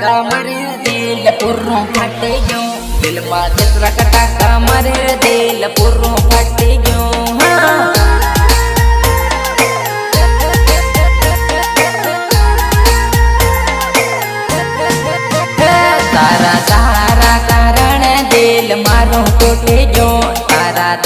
કટાકા મારે દિલ પૂરું ફાટી ગયું દિલમાં જેટલા કટાકા મારે દિલ પૂરું ફાટી ગયું તારા તારા કારણે દિલ મારું તૂટી ગયું તારા